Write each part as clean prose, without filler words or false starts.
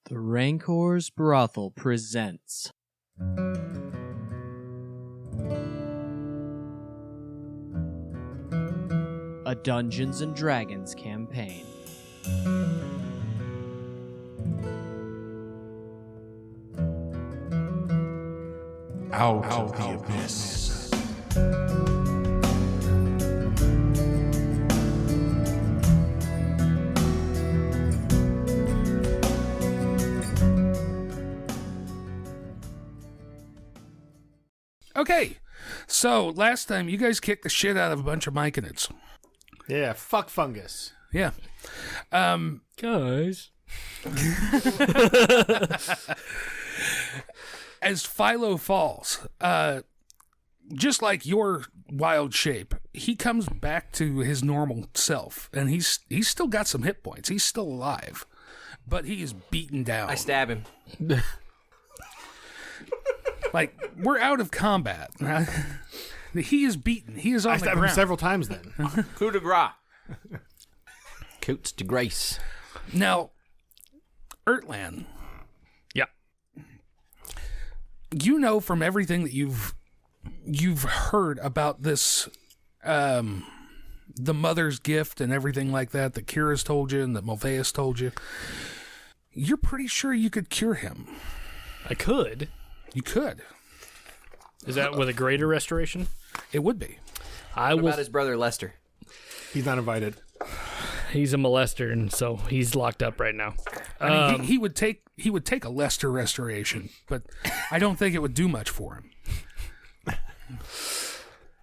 The Rancor's Brothel presents a Dungeons & Dragons campaign. Out of the Abyss. Okay, so last time you guys kicked the shit out of a bunch of Myconids. Yeah, fuck fungus. Yeah. Guys. As Philo falls, just like your wild shape, he comes back to his normal self, and he's still got some hit points. He's still alive, but he is beaten down. I stab him. Like, we're out of combat. He is beaten. He is on I the stabbed ground. him several times then. Coup de grace. Coots de grace. Now, Ertlan. Yeah. You know from everything that you've heard about this, the mother's gift and everything like that Kira's told you and that Mulveus told you, you're pretty sure you could cure him. I could. You could. Is that with a greater restoration? It would be. What about his brother Lester? He's not invited. He's a molester, and so he's locked up right now. I mean, he would take a Lester restoration, but I don't think it would do much for him.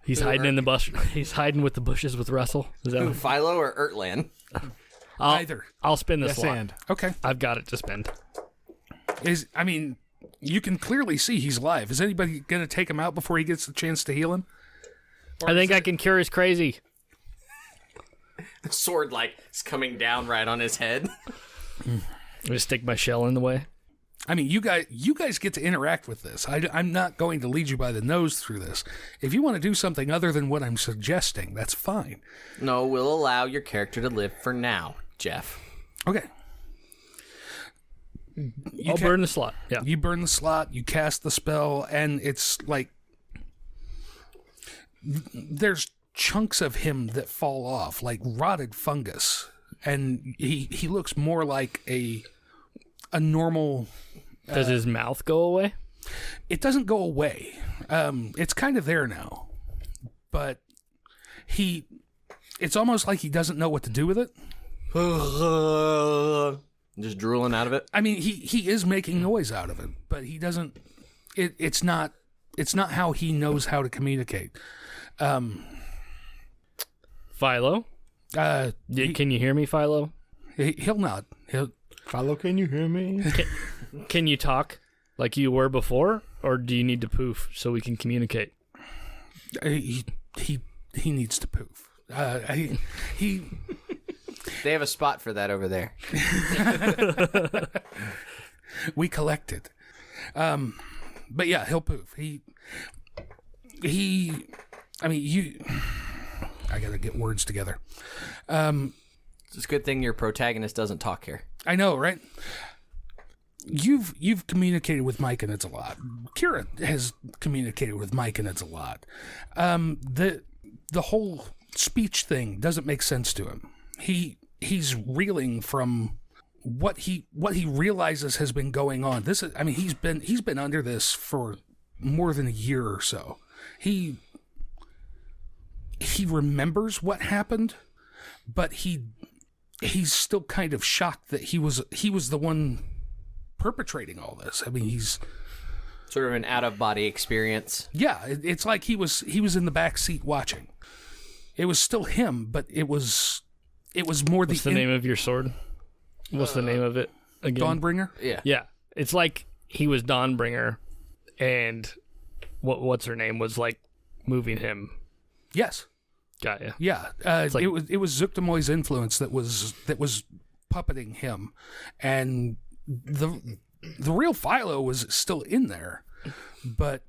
He's hiding in the bush. He's hiding with the bushes with Russell. Is that Who, Philo or Ertlan? Either. I'll spin this Yes, slot. and. Okay. I've got it to spend. You can clearly see he's alive. Is anybody going to take him out before he gets the chance to heal him? I think I can cure his crazy. The sword, is coming down right on his head. I'm gonna stick my shell in the way. I mean, you guys get to interact with this. I'm not going to lead you by the nose through this. If you want to do something other than what I'm suggesting, that's fine. No, we'll allow your character to live for now, Jeff. Okay. I'll burn the slot. Yeah. You burn the slot, you cast the spell, and it's like there's chunks of him that fall off, like rotted fungus, and he looks more like a normal. Does his mouth go away? It doesn't go away. It's kind of there now, but it's almost like he doesn't know what to do with it. Just drooling out of it? I mean, he is making noise out of it, but he doesn't. It's not how he knows how to communicate. Philo? Can you hear me, Philo? He'll nod. Philo, can you hear me? Can you talk like you were before, or do you need to poof so we can communicate? He needs to poof. He. They have a spot for that over there. We collect it. But yeah, he'll poof. I mean, I gotta get words together. It's a good thing your protagonist doesn't talk here. I know, right? You've communicated with Myconids a lot. Kira has communicated with Myconids a lot. The whole speech thing doesn't make sense to him. He's reeling from what he realizes has been going on. He's been under this for more than a year or so. He remembers what happened, but he's still kind of shocked that he was the one perpetrating all this. I mean, he's Sort of an out-of-body experience. yeah. It's like he was in the back seat watching. It was still him, but it was more What's the name of your sword? What's the name of it again? Dawnbringer. Yeah. Yeah. It's like he was Dawnbringer, and what's her name was like moving him. Yes. Got ya. Yeah. like- it was Zuktamoy's influence that was puppeting him, and the real Philo was still in there, but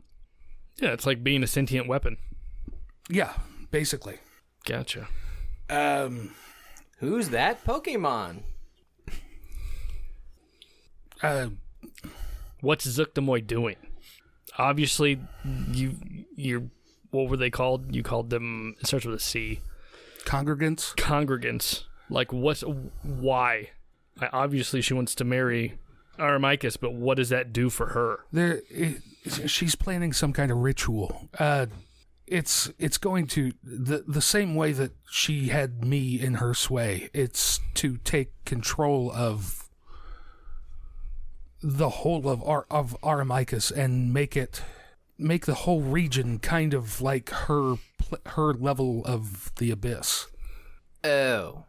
Yeah, it's like being a sentient weapon. yeah, basically. Gotcha. Who's that Pokemon? What's Zuktamoy doing? Obviously, you're what were they called? You called them. It starts with a C. Congregants. Congregants. Like, why? Obviously, she wants to marry Aramicus, but what does that do for her? She's planning some kind of ritual. It's going to the same way that she had me in her sway. It's to take control of the whole of Aramicus and make the whole region kind of like her level of the abyss. Oh.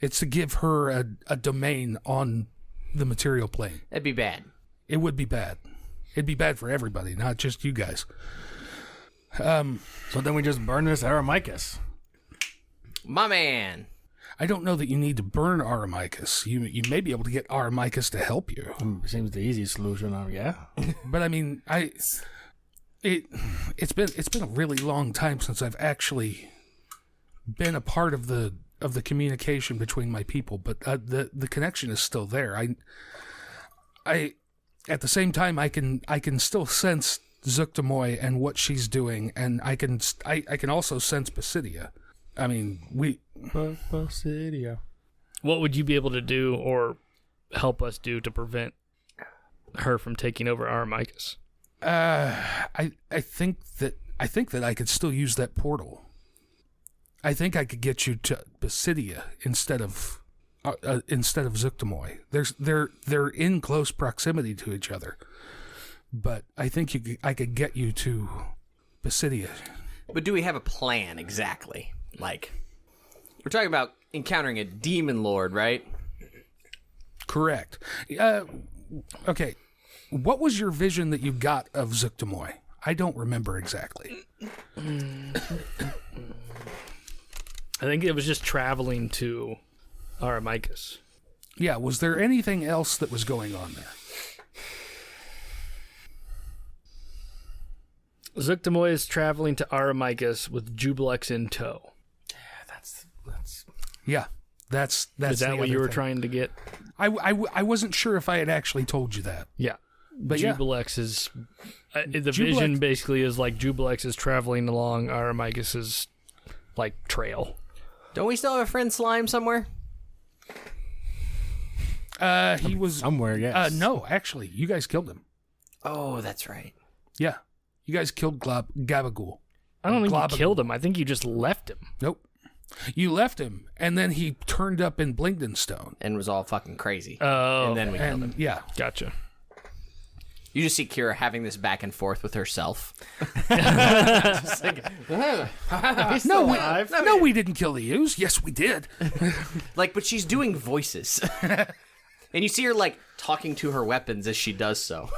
It's to give her a domain on the material plane. That'd be bad. It would be bad. It'd be bad for everybody, not just you guys. So then we just burn this Aramicus. My man. I don't know that you need to burn Aramicus. You may be able to get Aramicus to help you. Seems the easiest solution. Yeah. But I mean, it's been a really long time since I've actually been a part of the communication between my people. But the connection is still there. I at the same time I can still sense Zuktamoy and what she's doing, and I can also sense Besidia. I mean, Besidia. What would you be able to do or help us do to prevent her from taking over Aramicus? I think that I could still use that portal. I think I could get you to Besidia instead of Zuktamoy. They're in close proximity to each other, but I think I could get you to Besidia. But do we have a plan exactly? Like, we're talking about encountering a demon lord, right? Correct. Okay. What was your vision that you got of Zuktamoy? I don't remember exactly. I think it was just traveling to Aramicus. Yeah, was there anything else that was going on there? Zuktamoy is traveling to Aramicus with Jubilex in tow. Yeah, that's Is that the what other you were thing. trying to get? I wasn't sure if I had actually told you that. Yeah. But yeah. Jubilex is... the vision basically is like Jubilex is traveling along Aramicus's, like, trail. Don't we still have a friend Slime somewhere? He was... Somewhere, yes. No, actually, you guys killed him. Oh, that's right. Yeah. You guys killed Gabagool. I don't think Globagool. you killed him. I think you just left him. Nope. You left him, and then he turned up in Blingdenstone. And was all fucking crazy. Oh. And then we killed him. Yeah. Gotcha. You just see Kira having this back and forth with herself. No, we didn't kill the ewes. Yes, we did. Like, but she's doing voices. And you see her, like, talking to her weapons as she does so.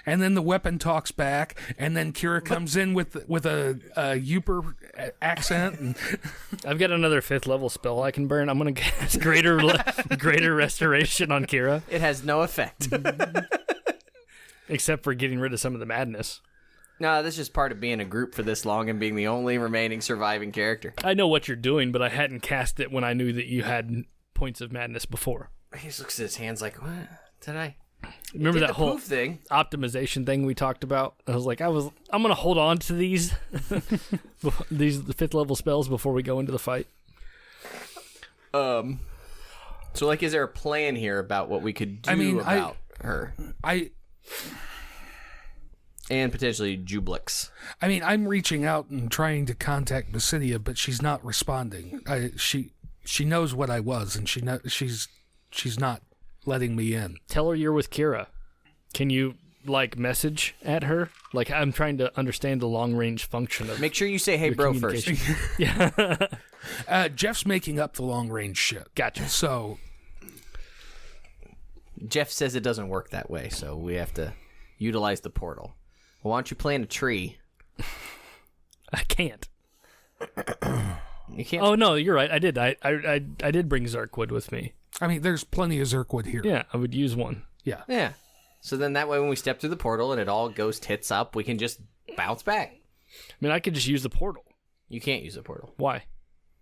And then the weapon talks back, and then Kira comes in with a Uper accent. And I've got another 5th level spell I can burn. I'm going to cast greater restoration on Kira, It has no effect. except for getting rid of some of the madness. No, this is just part of being a group for this long and being the only remaining surviving character. I know what you're doing, but I hadn't cast it when I knew that you had points of madness before. He just looks at his hands like, what? Did I? Remember Did that the whole poof thing? optimization thing we talked about? I was like, I'm going to hold on to these the 5th level spells before we go into the fight. So, like, is there a plan here about what we could do about her? And potentially Jublix. I mean, I'm reaching out and trying to contact Besidia, but she's not responding. She knows what I was, and she's not letting me in. Tell her you're with Kira. Can you, like, message at her? Like, I'm trying to understand the long-range function of Make sure you say, hey, bro, first. Yeah. Jeff's making up the long-range shit. Gotcha. So, Jeff says it doesn't work that way, so we have to utilize the portal. Well, why don't you plant a tree? I can't. You can't. Oh, no, you're right. I did. I did bring Zarkwood with me. I mean, there's plenty of Zirkwood here. Yeah, I would use one. Yeah. Yeah. So then that way when we step through the portal and it all goes tits up, we can just bounce back. I mean, I could just use the portal. You can't use the portal. Why?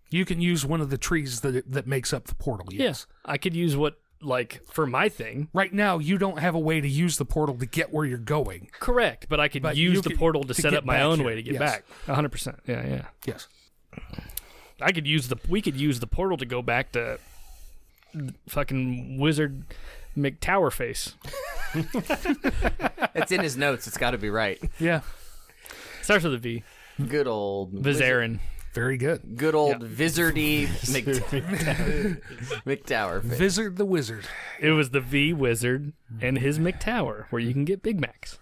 You can use one of the trees that makes up the portal, yes. Yeah, I could use what like for my thing. Right now, you don't have a way to use the portal to get where you're going. Correct, but I could But use you the could- portal to to set get up my back own here. way to get Yes. back. 100%. Yeah. Yes. I could use we could use the portal to go back to fucking Wizard McTowerface. It's in his notes. It's got to be right. Yeah. Starts with a V. Good old Vizarin. Very good. Good old Vizardy McTower. Vizard the Wizard. It was the V Wizard and his McTower, where you can get Big Macs.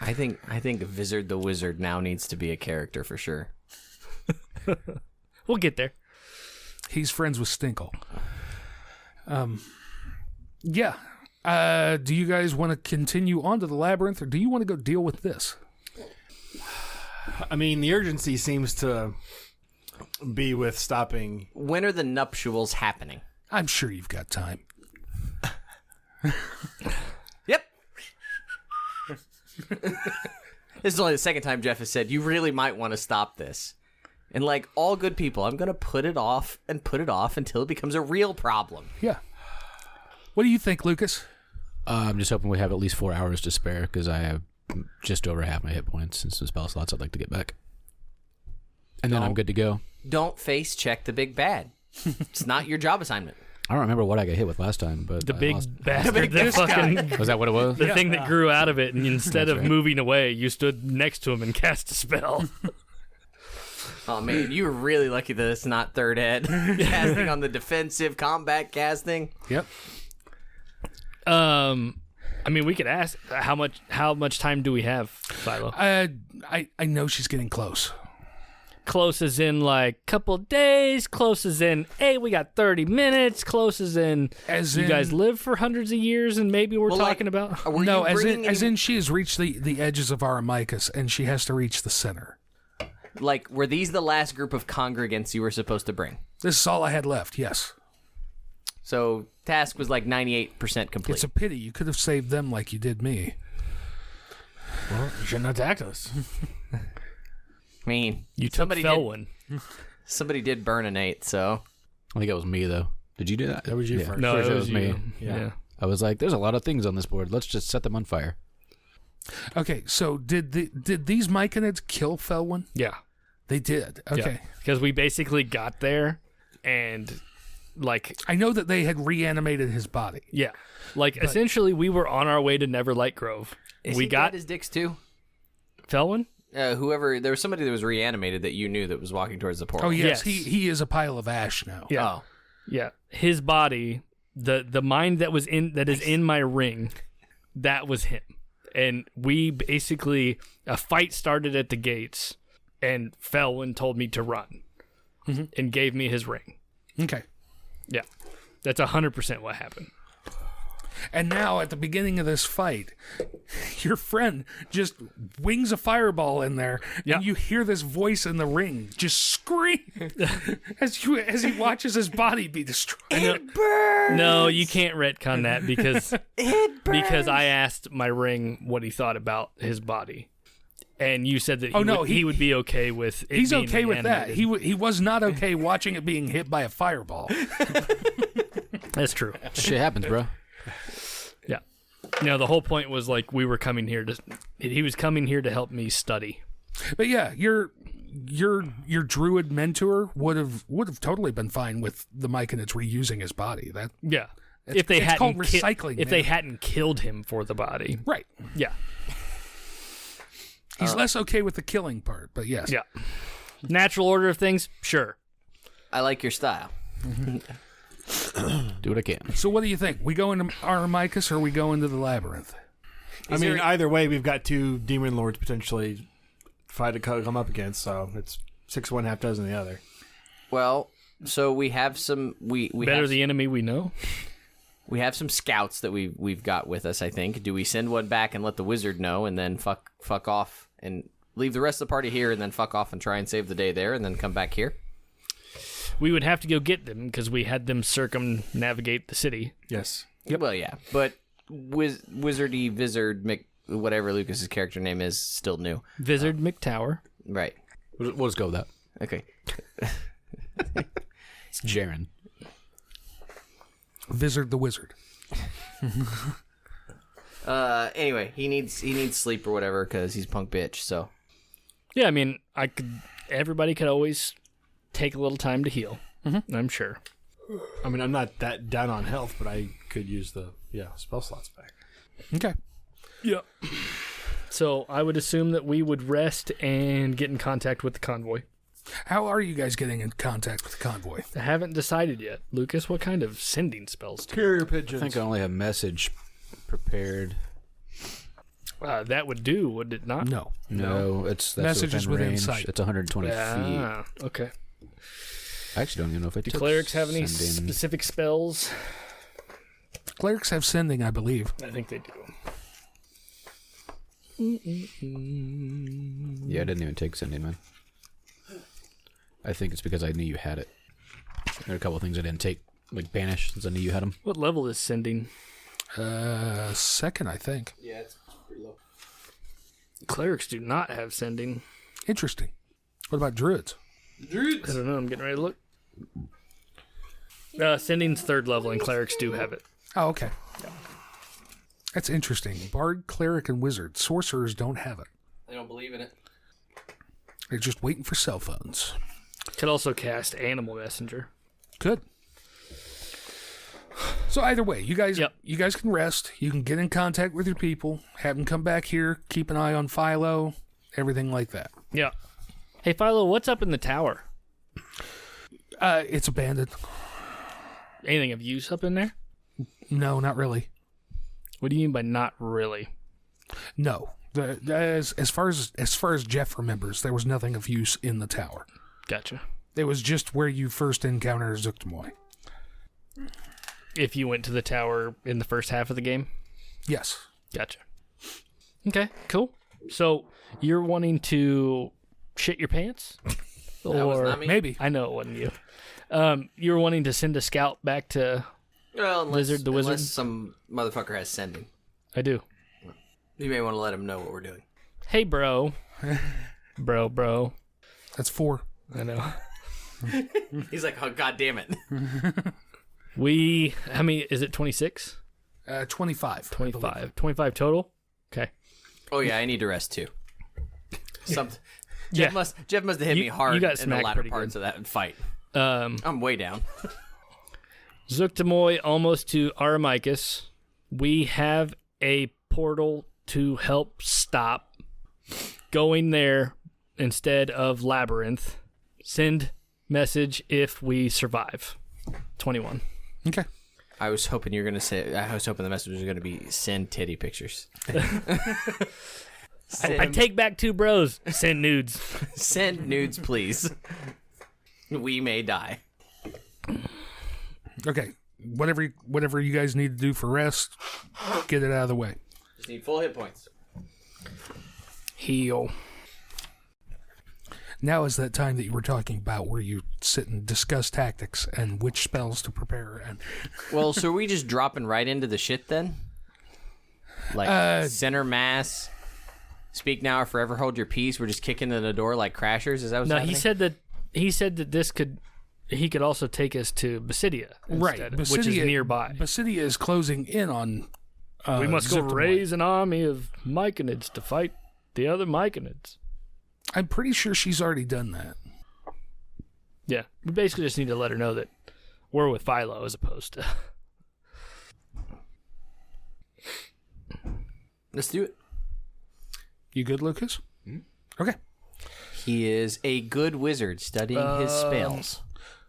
I think Vizard the Wizard now needs to be a character for sure. We'll get there. He's friends with Stinkle. Yeah. Do you guys want to continue on to the labyrinth, or do you want to go deal with this? I mean, the urgency seems to be with stopping. When are the nuptials happening? I'm sure you've got time. Yep. This is only the second time Jeff has said, you really might want to stop this. And like all good people, I'm going to put it off until it becomes a real problem. Yeah. What do you think, Lucas? I'm just hoping we have at least 4 hours to spare because I have just over half my hit points and some spell slots I'd like to get back. And then I'm good to go. Don't face check the big bad. It's not your job assignment. I don't remember what I got hit with last time, but The I big lost. bastard that fucking Was that what it was? the thing that grew out of it, and instead of right. moving away, you stood next to him and cast a spell. Oh man, you were really lucky that it's not third ed. Casting on the defensive combat casting. Yep. I mean, we could ask how much time do we have, Philo? I know she's getting close. Close as in like couple days. Close as in, hey, we got 30 minutes. Close as in, As you in- guys live for hundreds of years, and maybe we're Well, like, talking about. Were No, you as bringing in she has reached the edges of Aramicus, and she has to reach the center. like, were these the last group of congregants you were supposed to bring? This is all I had left, yes. So task was like 98% complete. It's a pity. You could have saved them like you did me. Well, you shouldn't attack us. I mean, You took somebody did, Felwyn. somebody did burn an 8, so I think it was me, though. Did you do that? That was you Yeah. first. No, Pretty it sure was me. Yeah. Yeah. I was like, there's a lot of things on this board. Let's just set them on fire. Okay, so did these Myconids kill Felwyn? Yeah. They did. Okay. Because we basically got there, and like, I know that they had reanimated his body. yeah, like essentially we were on our way to Neverlight Grove. is we he got dead as dicks too? Felwyn. Whoever, there was somebody that was reanimated that you knew that was walking towards the portal. Oh yes, Yes. he is a pile of ash now. Yeah. Oh. Yeah, his body, the mind that is in my ring, that was him. And we basically, a fight started at the gates, and Felwyn told me to run, and gave me his ring. Okay. Yeah, that's 100% what happened. And now at the beginning of this fight, your friend just wings a fireball in there, Yeah. and you hear this voice in the ring just scream as he watches his body be destroyed. No, you can't retcon that because I asked my ring what he thought about his body, and you said that he would be okay with it. He's being okay with that. reanimated. He was not okay watching it being hit by a fireball. That's true. Shit happens, bro. Yeah. No, the whole point was like he was coming here to help me study. But yeah, your druid mentor would have totally been fine with the Myconids reusing his body. That Yeah. It's- If they it's hadn't called recycling, if man. they hadn't killed him for the body. right. Yeah. He's less okay with the killing part, but yes. Yeah. Natural order of things, sure. I like your style. Do what I can. So what do you think? We go into Aramicus or we go into the labyrinth? I mean, either way, we've got two demon lords potentially fight to come up against, so it's 6 one, half dozen the other. Well, so we have some we Better have, the enemy we know. we have some scouts that we've got with us, I think. Do we send one back and let the wizard know and then fuck off and leave the rest of the party here and then fuck off and try and save the day there and then come back here? We would have to go get them because we had them circumnavigate the city. Yes. Well, yeah, but Wizardy Vizard whatever Lucas's character name is still new. Vizard McTower. Right. We'll just go with that. Okay. It's Jaren. Vizard the Wizard. Anyway, he needs sleep or whatever because he's a punk bitch. So Yeah, I mean, everybody could always take a little time to heal. Mm-hmm. I'm sure. I mean, I'm not that down on health, but I could use the spell slots back. Okay. Yeah. So I would assume that we would rest and get in contact with the convoy. How are you guys getting in contact with the convoy? I haven't decided yet. Lucas, what kind of sending spells do you Carrier I pigeons. think I only have message prepared. that would do, would it not? No. No, that's Messages within range. sight. It's 120 feet. Okay. I actually don't even know if I Do took clerics have any sending. specific spells? Clerics have sending, I believe. I think they do. Yeah, I didn't even take sending, man. I think it's because I knew you had it. There are a couple of things I didn't take, like banish, since I knew you had them. What level is sending? Second, I think. yeah, it's pretty low. Clerics do not have sending. Interesting. What about druids? I don't know. I'm getting ready to look. Sending's third level, and clerics do have it. Oh, okay. That's interesting. Bard, cleric, and wizard. Sorcerers don't have it. I don't believe in it. They're just waiting for cell phones. Could also cast Animal Messenger. Good. So either way, you guys Yep. can rest. You can get in contact with your people. Have them come back here. Keep an eye on Philo. Everything like that. Yeah. Hey, Philo, what's up in the tower? It's abandoned. Anything of use up in there? No, not really. What do you mean by not really? No. As far as Jeff remembers, there was nothing of use in the tower. Gotcha. It was just where you first encountered Zuktamoy. If you went to the tower in the first half of the game? Yes. Gotcha. Okay, cool. So you're wanting to shit your pants? That was not me. Maybe. I know it wasn't you. You were wanting to send a scout back to... Well, Lizard the Wizard? unless some motherfucker has sending. I do. You may want to let him know what we're doing. Hey, bro. bro. That's 4. I know. He's like, oh, god damn it. How many, is it 26? 25. 25. 25 total? Okay. Oh yeah, I need to rest too. Jeff Yeah. must have hit You- me hard you got in the smacked latter pretty parts of that fight. Um, I'm way down. Zuktamoy almost to Aramicus. We have a portal to help stop going there instead of Labyrinth. Send message if we survive. 21. Okay. I was hoping the message was going to be send titty pictures. I take back 2 bros. Send nudes. Send nudes, please. We may die. Okay. Whatever you guys need to do for rest, get it out of the way. Just need full hit points. Heal. Now is that time that you were talking about where you sit and discuss tactics and which spells to prepare. And Well, so are we just dropping right into the shit then? Like center mass, speak now or forever hold your peace. We're just kicking in the door like crashers. Is that what's No, happening? he said that he could also take us to Besidia instead, which is nearby. Besidia is closing in on. We must go Zuktamoy. raise an army of Myconids to fight the other Myconids. I'm pretty sure she's already done that. Yeah, we basically just need to let her know that we're with Philo as opposed to... Let's do it. You good, Lucas? Okay. He is a good wizard studying his spells.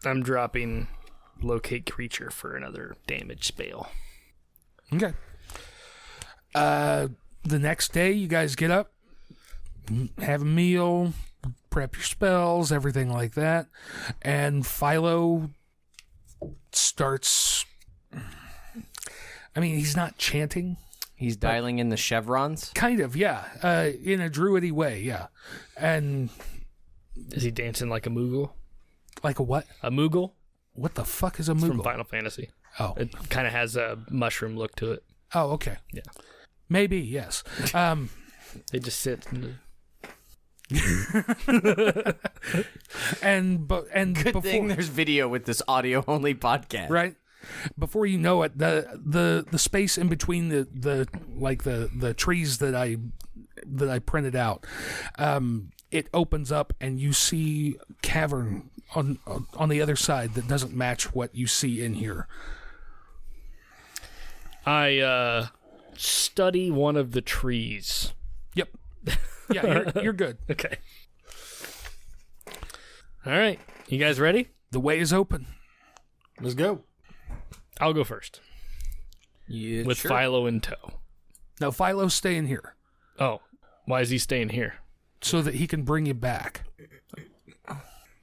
I'm dropping locate creature for another damage spell. Okay. The next day, you guys get up, have a meal, prep your spells, everything like that, and Philo starts. I mean, he's not chanting. He's dialing in the chevrons. Kind of, yeah. In a druidy way, yeah. And Is he dancing like a Moogle? like a what? A Moogle? What the fuck is a From Moogle? Final Fantasy. Oh. It kind of has a mushroom look to it. Oh, okay. Yeah. Maybe, yes. They just sit and... and Good before, thing there's video with this audio only podcast. right? Before you know it, the space in between the trees that I printed out, it opens up and you see cavern on the other side that doesn't match what you see in here. I study one of the trees. Yep. Yeah, you're good. Okay. All right. You guys ready? The way is open. Let's go. I'll go first. Yeah, with sure. Philo in tow. No, Philo's staying here Oh, why is he staying here? so that he can bring you back.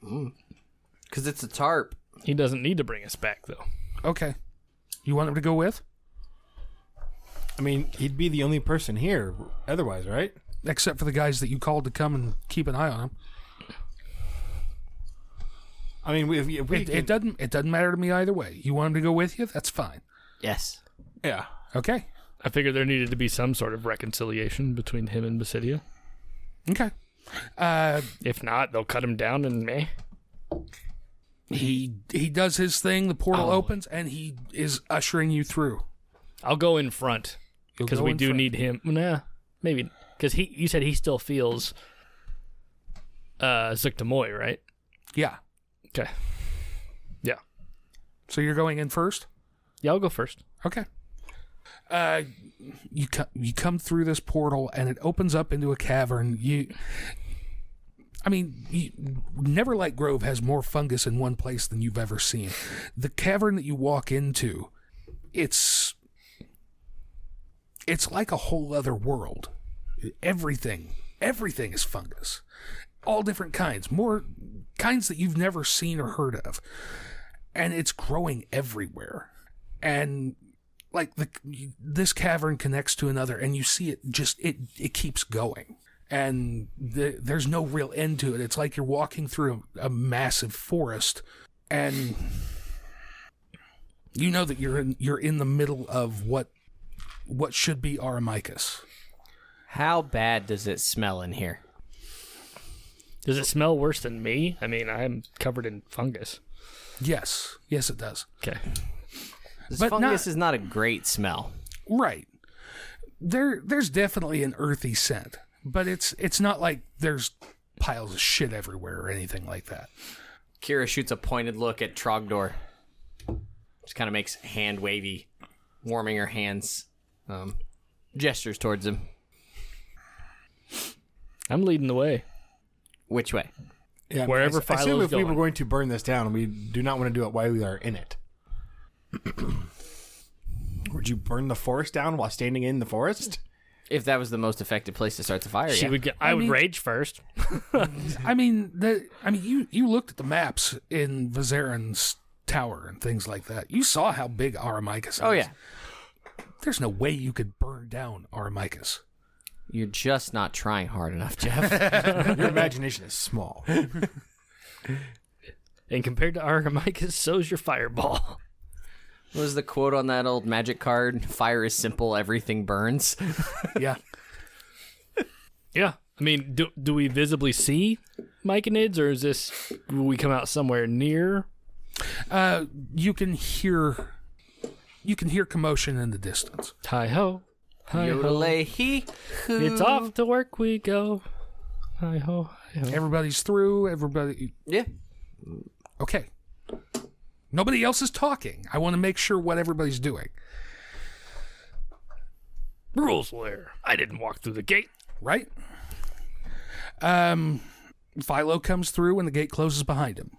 Because it's a tarp. He doesn't need to bring us back, though. Okay. You want him to go with? I mean, he'd be the only person here otherwise, right? Except for the guys that you called to come and keep an eye on him. I mean, It doesn't matter to me either way. You want him to go with you? That's fine. Yes. Yeah. Okay. I figured there needed to be some sort of reconciliation between him and Besidia. Okay. If not, they'll cut him down and meh. He does his thing. The portal opens and he is ushering you through. I'll go in front You'll because go we in do front. need him. Nah, maybe because you said he still feels Zuktamoy, right? Yeah. Okay. Yeah. So you're going in first? Yeah, I'll go first. Okay. You come through this portal and it opens up into a cavern. Neverlight Grove has more fungus in one place than you've ever seen. The cavern that you walk into, it's like a whole other world. Everything is fungus. All different kinds, more kinds that you've never seen or heard of. And it's growing everywhere. And like this cavern connects to another and you see it just, it keeps going. And there's no real end to it. It's like you're walking through a massive forest and you know that you're in the middle of what should be Aramicus. How bad does it smell in here? Does it smell worse than me? I mean, I'm covered in fungus. Yes, it does. Okay. This But fungus is not a great smell. Right. There's definitely an earthy scent, but it's not like there's piles of shit everywhere or anything like that. Kira shoots a pointed look at Trogdor. Just kind of makes hand wavy, warming her hands, gestures towards him. I'm leading the way. Which way? Yeah, Wherever I assume Philo's if we were going. going to burn this down, we do not want to do it while we are in it. Would you burn the forest down while standing in the forest? If that was the most effective place to start the fire, She yeah. would get. I would rage first. You looked at the maps in Vizaren's tower and things like that. You saw how big Aramicus is. Oh, yeah. There's no way you could burn down Aramicus. You're just not trying hard enough, Jeff. Your imagination is small. And compared to Argamicus, so's your fireball. What was the quote on that old magic card? Fire is simple, everything burns. Yeah. Yeah. I mean, do we visibly see Myconids, or will we come out somewhere near? You can hear commotion in the distance. Hi-ho. Hi-ho. Yodelay-hee. It's off to work we go. Hi-ho. Hi-ho. Everybody's through. Everybody. Yeah. Okay. Nobody else is talking. I want to make sure what everybody's doing. Rules lawyer. I didn't walk through the gate. Right? Philo comes through and the gate closes behind him.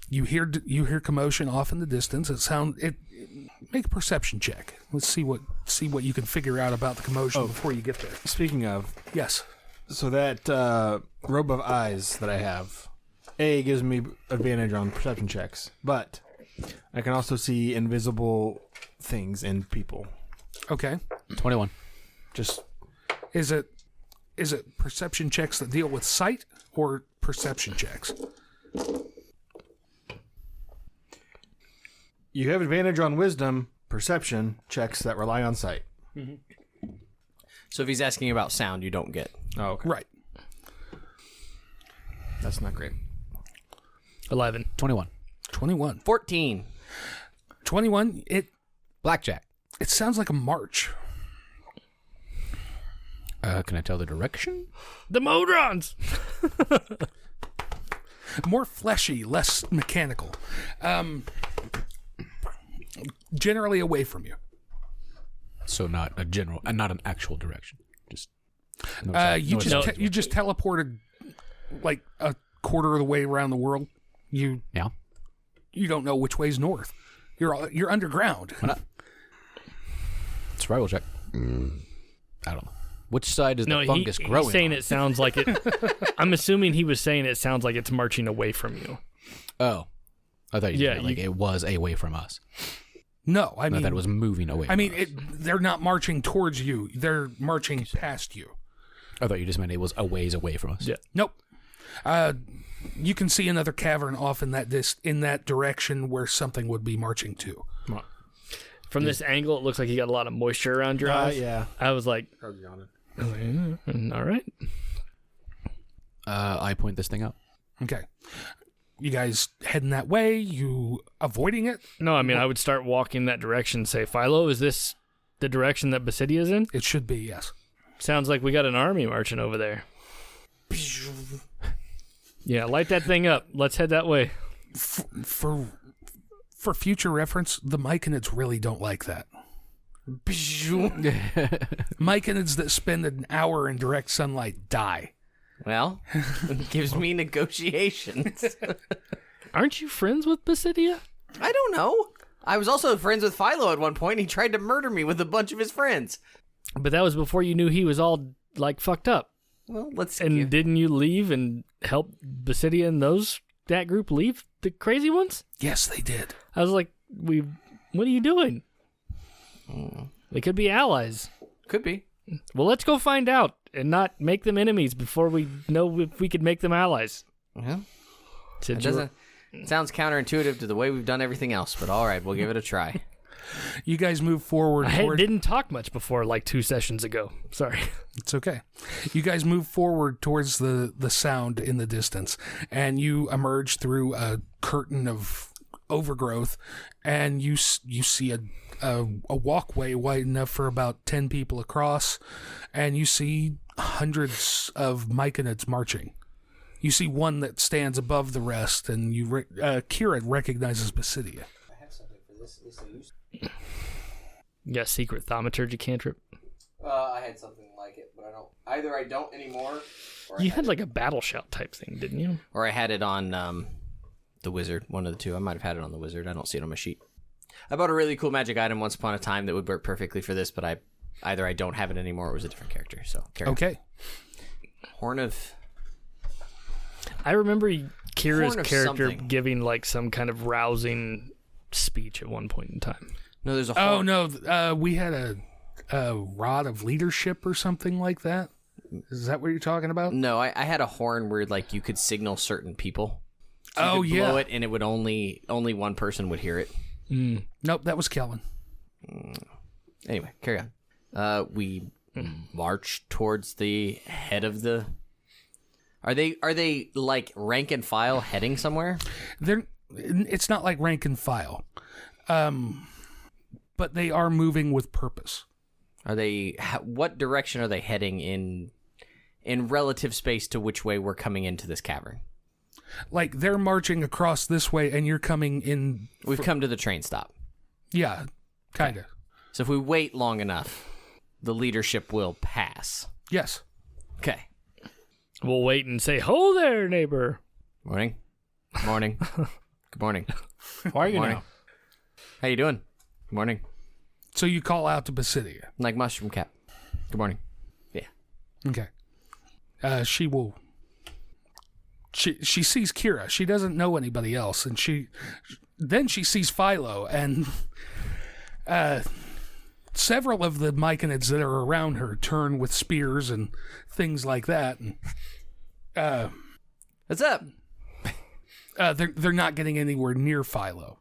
You hear commotion off in the distance. Make a perception check. Let's see what you can figure out about the commotion before you get there. Speaking of, Yes. so that robe of eyes that I have, gives me advantage on perception checks, but I can also see invisible things in people. Okay. 21. Just Is it perception checks that deal with sight or perception checks? you have advantage on wisdom, perception checks that rely on sight. So if he's asking about sound, you don't get. Oh, okay. Right. That's not great. 11. 21. 21. 14. 21. Blackjack. It sounds like a march. Can I tell the direction? The Modrons! More fleshy, less mechanical. Generally away from you. So not a general, not an actual direction. Just You just teleported like a quarter of the way around the world. You don't know which way's north. You're underground. Why not? Survival check. I don't know. Which side is the fungus growing? He's saying on? it sounds like it. I'm assuming he was saying it sounds like it's marching away from you. Oh, I thought you meant like it was away from us. No, I mean that it was moving away. They're not marching towards you. They're marching past you. I thought you just meant it was a ways away from us. Yeah. Nope. You can see another cavern off in that direction where something would be marching to. From this angle, it looks like you got a lot of moisture around your eyes. Yeah. I was like, all right. I point this thing out. Okay. You guys heading that way? You avoiding it? No, I mean, I would start walking that direction. Say, Philo, is this the direction that Besidia is in? It should be, yes. Sounds like we got an army marching over there. Yeah, light that thing up. Let's head that way. For future reference, the Myconids really don't like that. Myconids that spend an hour in direct sunlight die. Well, it gives me negotiations. Aren't you friends with Besidia? I don't know. I was also friends with Philo at one point. He tried to murder me with a bunch of his friends. But that was before you knew he was all, like, fucked up. Well, And didn't you leave and help Besidia and that group leave the crazy ones? Yes, they did. I was like, what are you doing? They could be allies. Could be. Well, let's go find out and not make them enemies before we know if we could make them allies. Well, it sounds counterintuitive to the way we've done everything else, but all right, we'll give it a try. You guys move forward. Didn't talk much before, like 2 sessions ago. Sorry. It's okay. You guys move forward towards the sound in the distance, and you emerge through a curtain of overgrowth, and you see a walkway wide enough for about 10 people across, and you see hundreds of Myconids marching. You see one that stands above the rest, and Kira recognizes Besidia. You got a secret thaumaturgy cantrip? I had something like it, but I don't anymore. You had like a battle shout type thing, didn't you? Or I had it on the wizard, one of the two. I might have had it on the wizard. I don't see it on my sheet. I bought a really cool magic item once upon a time that would work perfectly for this, but I don't have it anymore or it was a different character. So okay. Horn of... I remember Kira's character something. giving like some kind of rousing speech at one point in time. No, there's a horn. Oh, no. We had a rod of leadership or something like that. Is that what you're talking about? No, I had a horn where like you could signal certain people. So you could blow it and it would only one person would hear it. Nope, that was Kellen. Anyway, carry on. We march towards the head of the... Are they like rank and file heading somewhere? It's not like rank and file. But they are moving with purpose. Are they? What direction are they heading in relative space to which way we're coming into this cavern? Like they're marching across this way, and you're coming in. We've come to the train stop. Yeah, kind of. So if we wait long enough, the leadership will pass. Yes. Okay. We'll wait and say, "Ho there, neighbor." Morning. Morning. Good morning. How are you Morning. now? How you doing? Good morning. So you call out to Besidia. Like mushroom cap. Good morning. Yeah. Okay. She will. She sees Kira. She doesn't know anybody else, and then she sees Philo, and several of the Myconids that are around her turn with spears and things like that. And, What's up? they're not getting anywhere near Philo.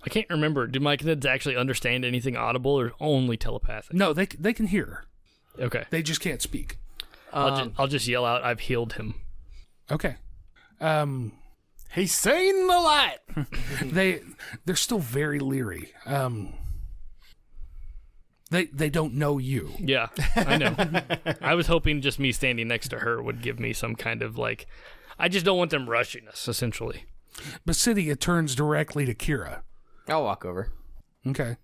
I can't remember. Do Myconids actually understand anything audible or only telepathic? No, they can hear. Okay. They just can't speak. I'll just yell out, "I've healed him." Okay. He's saying the lot. They're still very leery. They don't know you. Yeah, I know. I was hoping just me standing next to her would give me some kind of like, I just don't want them rushing us, essentially. Besidia turns directly to Kira. I'll walk over. Okay.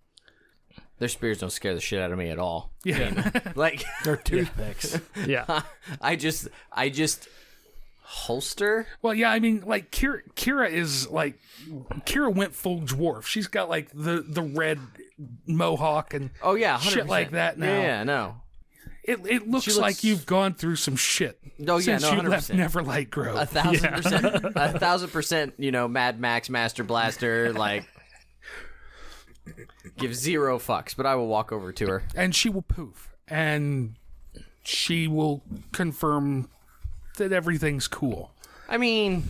Their spears don't scare the shit out of me at all. Yeah. Like They're toothpicks. Yeah. I just holster. Well, yeah, I mean, like Kira is like Kira went full dwarf. She's got like the red mohawk and Oh yeah, 100%. shit like that now. Yeah, no. It looks like you've gone through some shit Oh, yeah, since no, you left 100%. Neverlight Grove. 1,000%. 1,000%. You know, Mad Max Master Blaster. Like, give zero fucks. But I will walk over to her. And she will poof, and she will confirm that everything's cool. I mean,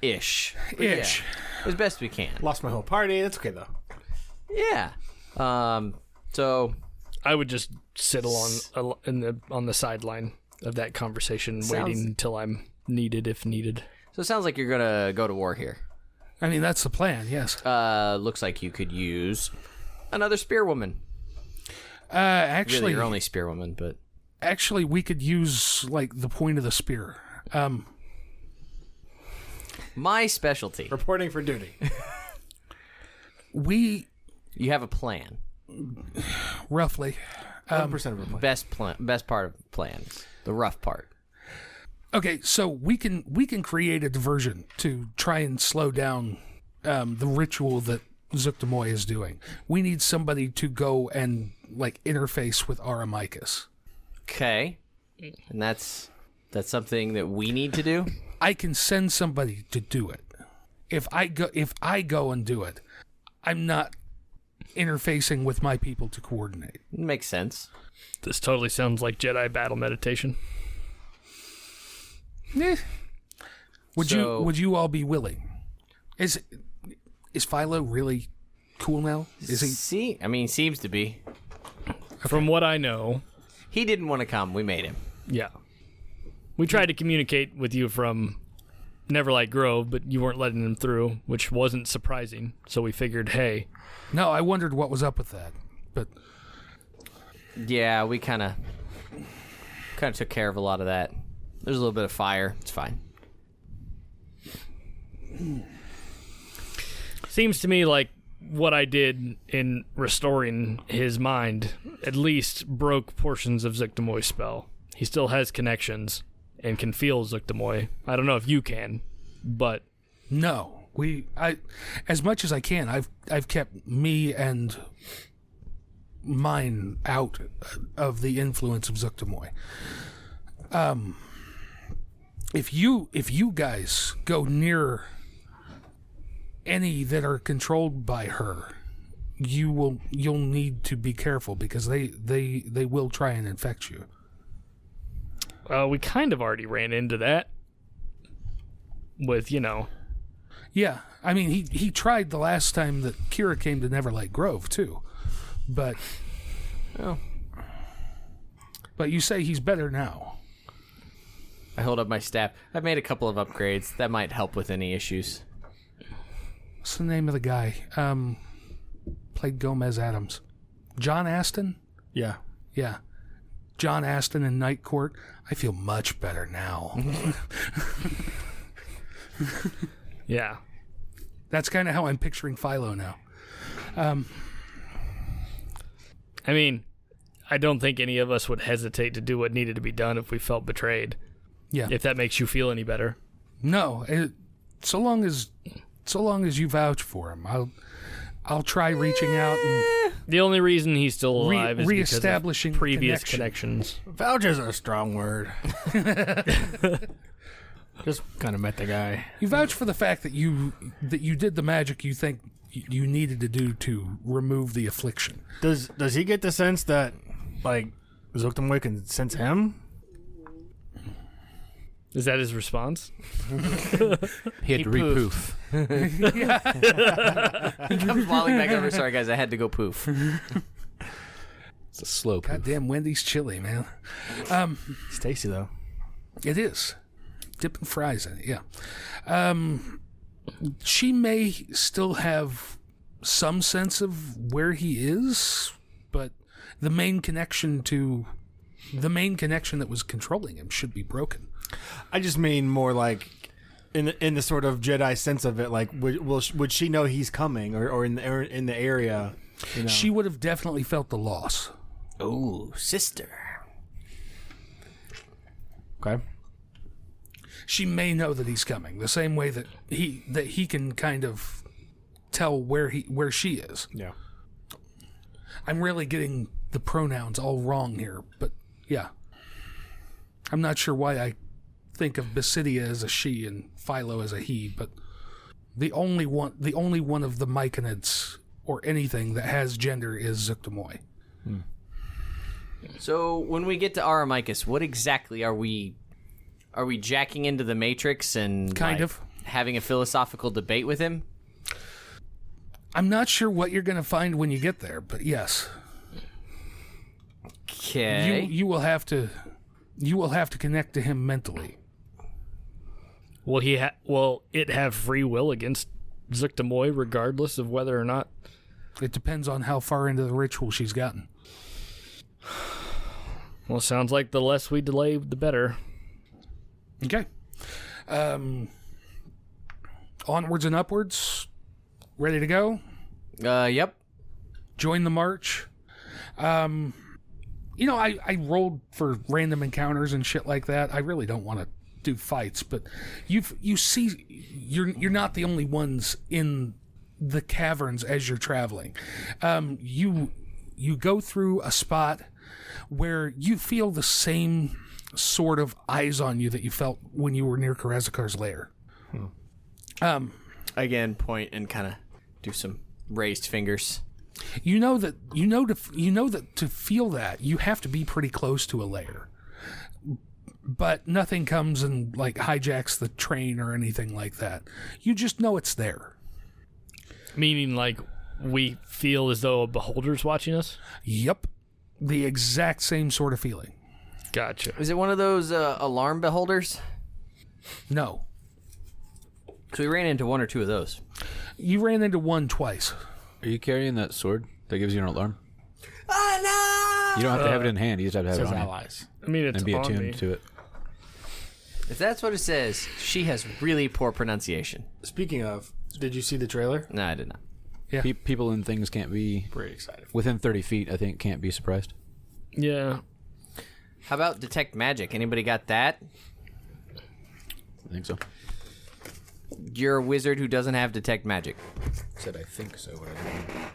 ish. But Ish. yeah, as best we can. Lost my whole party. That's okay though. Yeah. So I would just sit on the sideline of that conversation, waiting until I'm needed, if needed. it sounds like you're gonna go to war here. I mean, that's the plan, yes. Looks like you could use another spearwoman. Actually, Really, your only spearwoman, but actually, we could use like the point of the spear. my specialty. Reporting for duty. You have a plan. Roughly. 1% of a plan. Best part of plans. The rough part. Okay, so we can create a diversion to try and slow down the ritual that Zuktamoy is doing. We need somebody to go and like interface with Aramicus. Okay. And that's something that we need to do? I can send somebody to do it. If I go and do it, I'm not interfacing with my people to coordinate. Makes sense. This totally sounds like Jedi battle meditation. Would you all be willing? Is Philo really cool now? Is he? Seems to be. From what I know, He didn't want to come. We made him. yeah. We tried to communicate with you from Neverlight Grove, but you weren't letting him through, which wasn't surprising. So we figured, hey, No, I wondered what was up with that. But Yeah, we kind of took care of a lot of that. There's a little bit of fire. It's fine. seems to me like what I did in restoring his mind at least broke portions of Zuktamoy's spell. He still has connections and can feel Zuktamoy. I don't know if you can, but no, I as much as I can, I've kept me and mine out of the influence of Zuktamoy. If you guys go near any that are controlled by her, you'll need to be careful because they will try and infect you. we kind of already ran into that with, Yeah, I mean he tried the last time that Kira came to Neverlight Grove too, but but you say he's better now. I hold up my staff. I've made a couple of upgrades. That might help with any issues. What's the name of the guy? Played Gomez Adams. John Aston? Yeah. Yeah. John Aston in Night Court. I feel much better now. yeah. That's kind of how I'm picturing Philo now. I mean, I don't think any of us would hesitate to do what needed to be done if we felt betrayed. Yeah. If that makes you feel any better. No, so long as you vouch for him, I'll try reaching out and The only reason he's still alive is because reestablishing of previous connection. connections. Vouchers are a strong word. Just kind of met the guy. you vouch for the fact that you did the magic you think you needed to do to remove the affliction. Does he get the sense that like Zuktamoy can sense him? Is that his response? He had to repoof. He comes walling back over. Sorry, guys, I had to go poof. It's a slow poof. Goddamn, Wendy's chili, man. It's tasty though. It is. Dipping fries in it, yeah. She may still have some sense of where he is, but the main connection that was controlling him should be broken. I just mean more like in the sort of Jedi sense of it. Like, would she know he's coming, or in the area? You know? She would have definitely felt the loss. Oh, sister. Okay. She may know that he's coming, the same way that he can kind of tell where she is. Yeah. I'm really getting the pronouns all wrong here, but yeah. I'm not sure why I think of Besidia as a she and Philo as a he, but the only one of the Myconids or anything that has gender is Zuktamoy. So when we get to Aramicus, what exactly are we jacking into the Matrix and Kind of having a philosophical debate with him? I'm not sure what you're going to find when you get there, but yes. Okay. You will have to connect to him mentally. Will it have free will against Zuktamoy regardless of whether or not? It depends on how far into the ritual she's gotten. Well, sounds like the less we delay, the better. Okay. Onwards and upwards. Ready to go? Yep. Join the march. I rolled for random encounters and shit like that. I really don't want to do fights, but you see, you're not the only ones in the caverns as you're traveling. You go through a spot where you feel the same sort of eyes on you that you felt when you were near Karazakar's lair. Again, point and kind of do some raised fingers. You know that to feel that you have to be pretty close to a lair, but nothing comes and like hijacks the train or anything like that. You just know it's there. Meaning, like, we feel as though a beholder's watching us? Yep, the exact same sort of feeling. Gotcha. Is it one of those alarm beholders? No, So we ran into one or two of those. you ran into one twice. Are you carrying that sword that gives you an alarm? Oh, no! You don't have to have it in hand. You just have to have it Says on you allies. I mean, it's and be on attuned me. to it. If that's what it says, she has really poor pronunciation. Speaking of, did you see the trailer? No, I did not. Yeah. People and things can't be Pretty excited. within 30 feet. I think can't be surprised. Yeah. How about detect magic? Anybody got that? I think so. You're a wizard who doesn't have detect magic. Said I think so, but I don't know.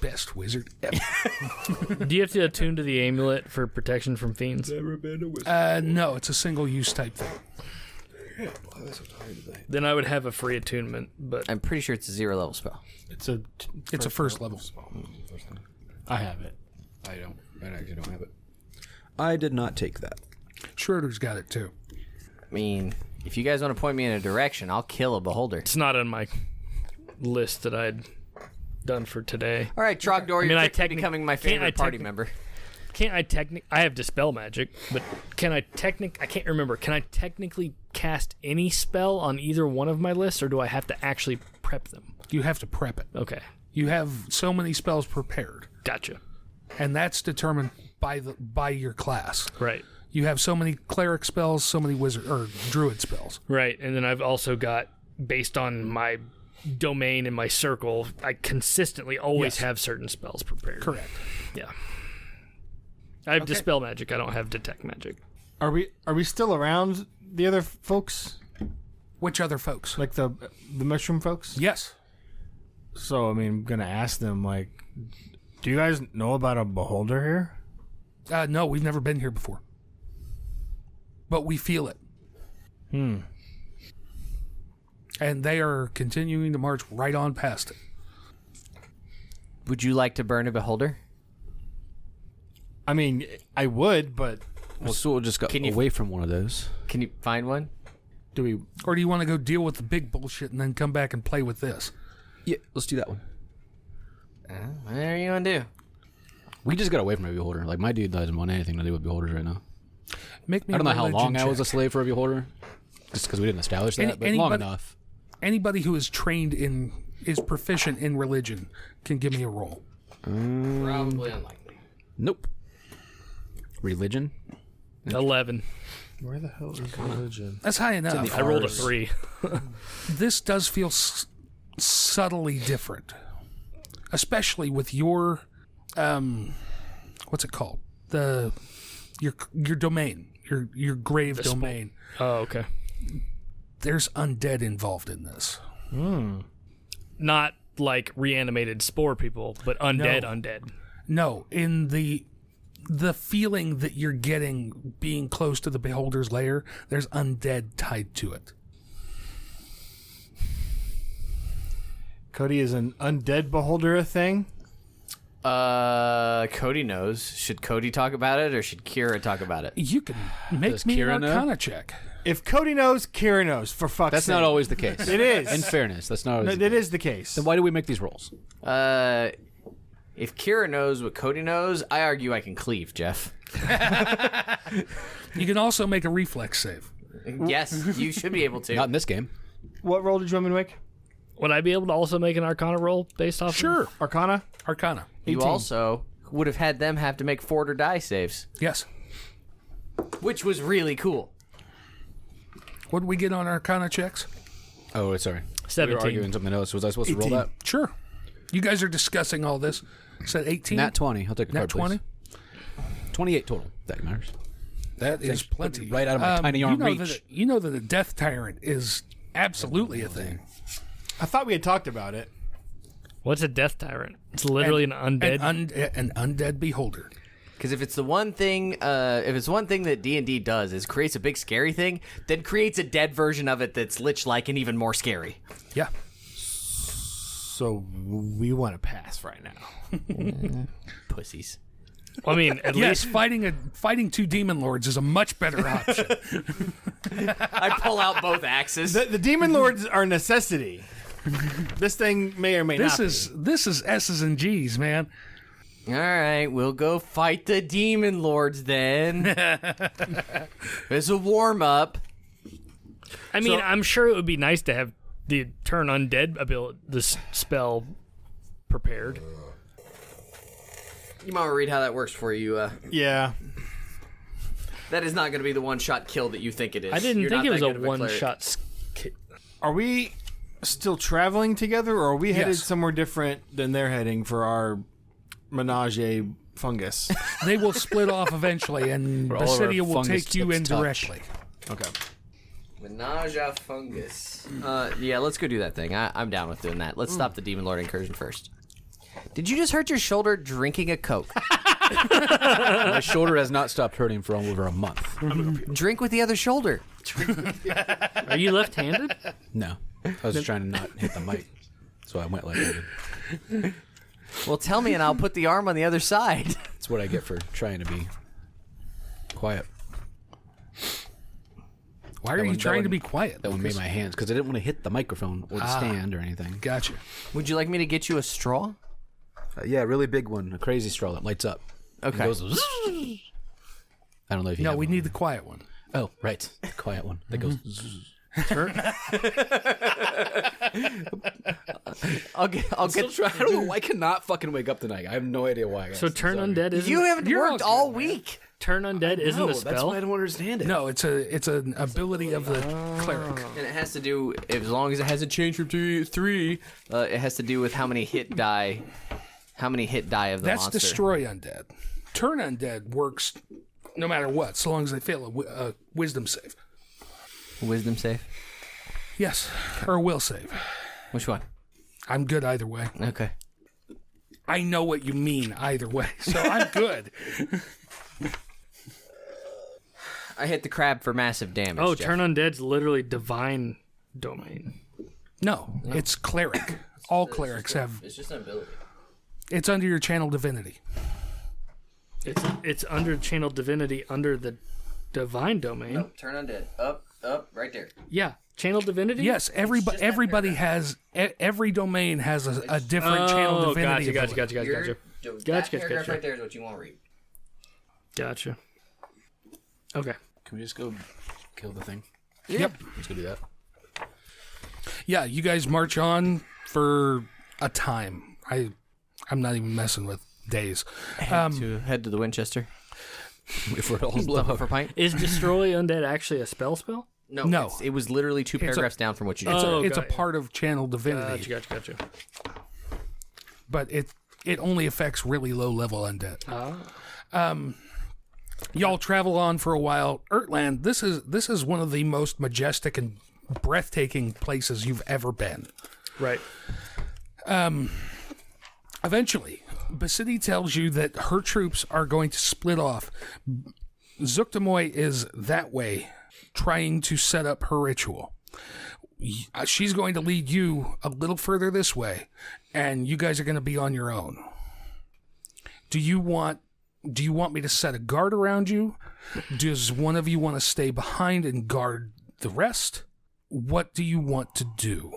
Best wizard ever. Do you have to attune to the amulet for protection from fiends? No, it's a single-use type thing. Then I would have a free attunement, but I'm pretty sure it's a 0 level spell. It's a first level. I have it. I don't. I actually don't have it. I did not take that. Schroeder's got it too. I mean, if you guys want to point me in a direction, I'll kill a beholder. it's not on my list that I'd done for today. All right, Trogdor, you're I quickly becoming my favorite party member. Can't I I have dispel magic, but can I I can't remember. Can I technically cast any spell on either one of my lists, or do I have to actually prep them? You have to prep it. Okay. You have so many spells prepared, Gotcha. and that's determined by your class. Right. You have so many cleric spells, so many wizard or druid spells. Right. And then I've also got, based on my domain and my circle, I consistently always Yes. have certain spells prepared. Correct. Yeah. I have dispel magic. I don't have detect magic. Are we still around the other folks? Which other folks? Like the mushroom folks? Yes. So, I mean, I'm going to ask them, like, do you guys know about a beholder here? No, we've never been here before. But we feel it. And they are continuing to march right on past it. Would you like to burn a beholder? I mean, I would, but So we'll just go Can you- away from one of those. Can you find one? do we... Or do you want to go deal with the big bullshit and then come back and play with this? Yeah, let's do that one. Whatever you want to do. We just got away from a beholder. Like, my dude doesn't want anything to do with beholders right now. Make me I don't know a how religion long I was a check. slave for a beholder. Just because we didn't establish that, but long enough. Anybody who is is proficient in religion can give me a roll. Probably unlikely. Nope. Religion? 11. Where the hell is religion? That's high enough. I rolled a 3. This does feel subtly different, especially with your what's it called? Your domain, your grave domain. Oh, okay. There's undead involved in this. Not like reanimated spore people, but undead. No, in the feeling that you're getting being close to the beholder's lair, there's undead tied to it. Cody, is an undead beholder a thing? Cody knows. Should Cody talk about it or should Kira talk about it? You can make me an Arcana check. If Cody knows, Kira knows. For fuck's sake. That's not always the case. It is. In fairness, that's not always It is the case. Then why do we make these rolls? If Kira knows what Cody knows, I argue I can cleave, Jeff. You can also make a reflex save. Yes, you should be able to. Not in this game. What roll did you want me to make? Would I be able to also make an Arcana roll based off? Sure. Arcana? Arcana. You 18. also would have had them have to make fort or die saves, Yes. which was really cool. What did we get on Arcana checks? Oh, sorry. 17. We were arguing something else. Was I supposed to roll that? Sure. You guys are discussing all this. Said 18? Nat 20. I'll take a Nat card, 20? please. 28 total. That matters. That is plenty. Right out of my tiny arm reach. You know that a death tyrant is absolutely a thing. I thought we had talked about it. What's a death tyrant? It's literally an undead. An undead beholder. Because if it's the one thing, that D&D does is creates a big scary thing, then creates a dead version of it that's lich-like and even more scary. Yeah. So we want to pass right now. Pussies. I mean, at Yes, least fighting two demon lords is a much better option. I pull out both axes. The demon lords are a necessity. This thing may or may not be. This is S's and G's, man. All right, we'll go fight the demon lords then. As a warm-up. I mean, I'm sure it would be nice to have the turn undead spell prepared. You might read how that works for you. Yeah. That is not going to be the one-shot kill that you think it is. I didn't You're think not it was that a good of cleric. one-shot. Are we still traveling together, or are we headed Yes. somewhere different than they're heading for our menage a fungus? They will split off eventually, and all of our Besidia will fungus take you tips in touch. directly. Okay. Menage a fungus. Yeah, let's go do that thing. I'm down with doing that. Let's stop the demon lord incursion first. Did you just hurt your shoulder drinking a Coke? My shoulder has not stopped hurting for over a month. Drink with the other shoulder. Are you left-handed? No. I was trying to not hit the mic. So I went left-handed. Well, tell me and I'll put the arm on the other side. That's what I get for trying to be quiet. Why are you one- trying that to one- be quiet? That one made Lucas? my hands, because I didn't want to hit the microphone or the stand or anything. Gotcha. Would you like me to get you a straw? Yeah, really big one. A crazy straw that lights up. Okay. It goes, I don't know if you No, have we one. need the quiet one. Oh, right. The quiet one. That goes... I'll get. I don't know. I cannot fucking wake up tonight. I have no idea why. Guys. So turn undead isn't. You haven't You're worked all all week. Turn undead isn't a That's spell. why I don't understand it. No, it's an ability of the cleric. And it has to do, as long as it hasn't changed from 2 to 3, it has to do with how many hit die of the That's monster. destroy undead. Turn undead works no matter what, so long as they fail a wisdom save. Wisdom save. Yes, or a will save. Which one? I'm good either way. Okay. I know what you mean either way, so I'm good. I hit the crab for massive damage. Oh, Jeff. turn undead's literally divine domain. No, it's cleric. All clerics have. It's just an ability. It's under your channel divinity. It's under channel divinity under the divine domain. Nope, turn undead. Up, right there. Yeah, channel divinity. Yes, everybody has. Every domain has a different channel divinity. ability. Gotcha. That paragraph right there is what you want to read. Gotcha. Okay. Can we just go kill the thing? Yep. Let's go do that. Yeah, you guys march on for a time. I'm not even messing with days. Head to the Winchester. If we're all Stop up for pint. Is Destroy Undead actually a spell? No. It was literally 2 paragraphs down from what you just Oh, said. It's a got ya. part of channel divinity, Gotcha. but it only affects really low level undead. Y'all travel on for a while. Ertlan, this is one of the most majestic and breathtaking places you've ever been. Right. Eventually, Besidia tells you that her troops are going to split off. Zuktamoy is that way, trying to set up her ritual. She's going to lead you a little further this way, and you guys are going to be on your own. Do you want me to set a guard around you? Does one of you want to stay behind and guard the rest? What do you want to do?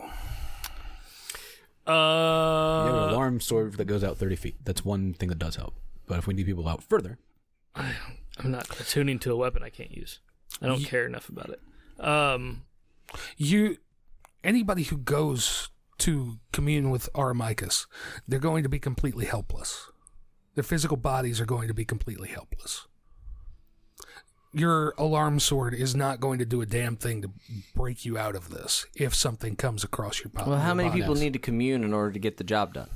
You have an alarm sword that goes out 30 feet. That's one thing that does help. But if we need people out further... I'm not attuning to a weapon I can't use. I don't care enough about it. Anybody who goes to commune with Aramicus, they're going to be completely helpless. Their physical bodies are going to be completely helpless. Your alarm sword is not going to do a damn thing to break you out of this if something comes across your body. Well, how many people need to commune in order to get the job done?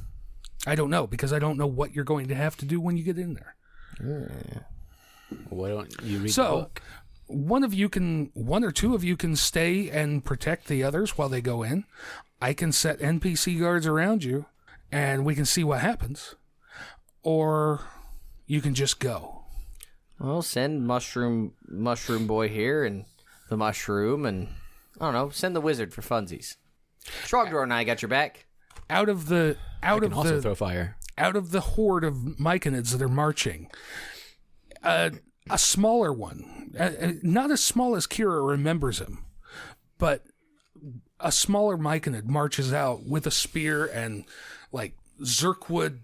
I don't know, because I don't know what you're going to have to do when you get in there. Why don't you read the book? One or two of you can stay and protect the others while they go in. I can set NPC guards around you, and we can see what happens. Or you can just go. Well, send mushroom boy here and the mushroom, and I don't know, send the wizard for funsies. Trogdor and I got your back. Out of the Throw fire. Out of the horde of Myconids that are marching, a smaller one, not as small as Kira remembers him, but a smaller Myconid marches out with a spear and like Zirkwood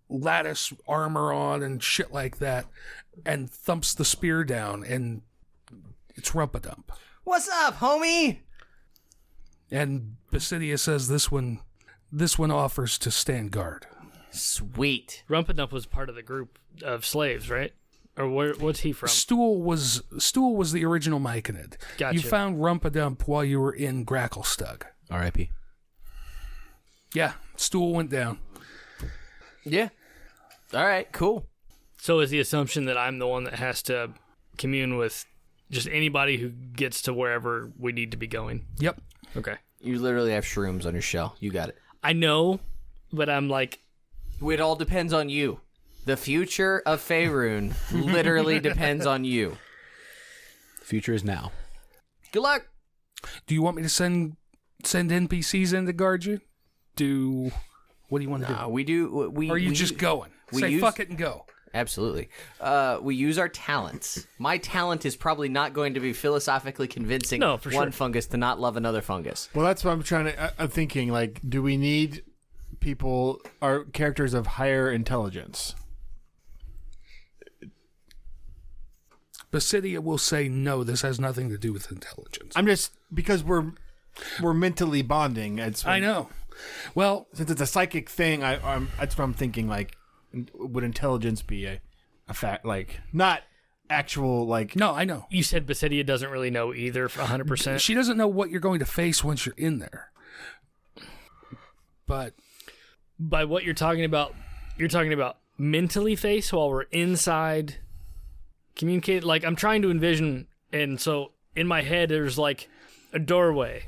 lattice armor on and shit like that, and thumps the spear down, and it's Rumpadump. What's up, homie? And Besidia says this one offers to stand guard. Sweet. Rumpadump was part of the group of slaves, right? Or what's he from? Stool was the original Myconid. Gotcha. You found Rumpadump while you were in Gracklestug. R.I.P. Yeah, Stool went down. Yeah. All right, cool. So is the assumption that I'm the one that has to commune with just anybody who gets to wherever we need to be going? Yep. Okay. You literally have shrooms on your shell. You got it. I know, but I'm like... It all depends on you. The future of Faerun literally depends on you. The future is now. Good luck. Do you want me to send NPCs in to guard you? What do you want to do? We do. Or are you just going? Say fuck it and go. Absolutely. We use our talents. My talent is probably not going to be philosophically convincing No, for one sure. fungus to not love another fungus. Well, that's what I'm trying to. I'm thinking, like, do we need people, our characters of higher intelligence? Besidia will say no. This has nothing to do with intelligence. I'm just because we're mentally bonding. I know. Well, Since it's a psychic thing, that's what I'm thinking. Like, would intelligence be a fact? Like, not actual. Like, no, I know. You said Besidia doesn't really know either for 100%. She doesn't know what you're going to face once you're in there. But By what you're talking about mentally face while we're inside communicate. Like, I'm trying to envision, and so in my head there's like a doorway,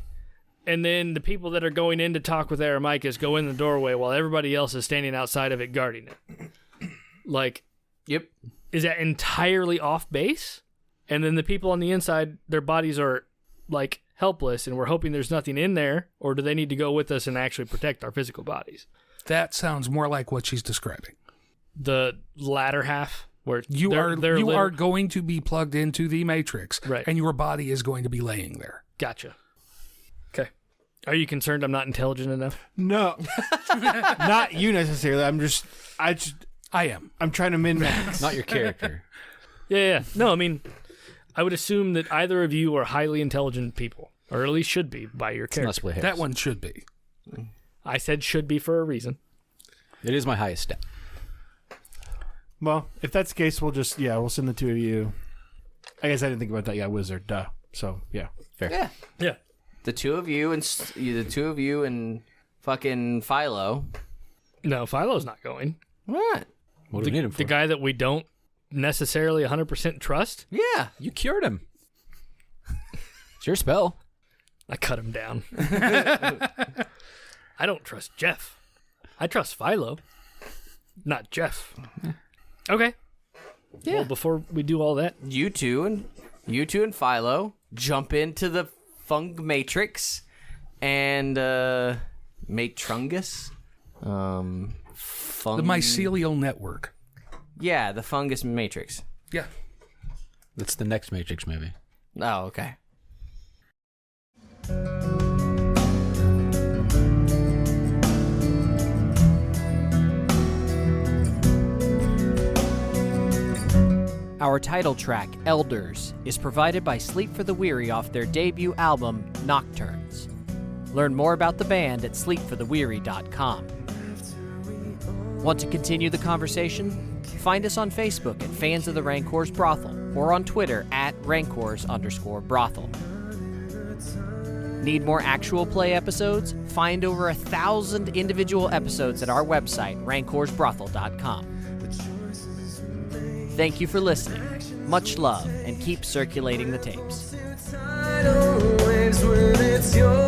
and then the people that are going in to talk with Aramicus go in the doorway while everybody else is standing outside of it guarding it. Like, Yep. is that entirely off base? And then the people on the inside, their bodies are like helpless, and we're hoping there's nothing in there, or do they need to go with us and actually protect our physical bodies? that sounds more like what she's describing. The latter half, where You they're are going to be plugged into the matrix, Right. and your body is going to be laying there. Gotcha. Okay. Are you concerned I'm not intelligent enough? no, not you necessarily. I am. I'm trying to min max. Not your character. Yeah. No, I mean, I would assume that either of you are highly intelligent people, or at least should be by your Let's character. split hairs. That one should be. I said should be for a reason. It is my highest stat. Well, if that's the case, we'll send the two of you. I guess I didn't think about that. Yeah, wizard. Duh. So yeah. Fair. Yeah. Yeah. The two of you and fucking Philo. No, Philo's not going. What? What do we need him for? The guy that we don't necessarily 100% trust? Yeah. You cured him. It's your spell. I cut him down. I don't trust Jeff. I trust Philo, not Jeff. Okay. Yeah. Well, before we do all that, You two and Philo jump into the Fung Matrix and Matrungus. The mycelial network. Yeah, the Fungus Matrix. Yeah. That's the next Matrix movie. Oh, okay. Our title track, Elders, is provided by Sleep for the Weary off their debut album, Nocturnes. Learn more about the band at sleepfortheweary.com. Want to continue the conversation? Find us on Facebook at Fans of the Rancor's Brothel or on Twitter at Rancors_Brothel. Need more actual play episodes? Find over 1,000 individual episodes at our website, rancorsbrothel.com. Thank you for listening. Much love, and keep circulating the tapes. Tidal waves when it's your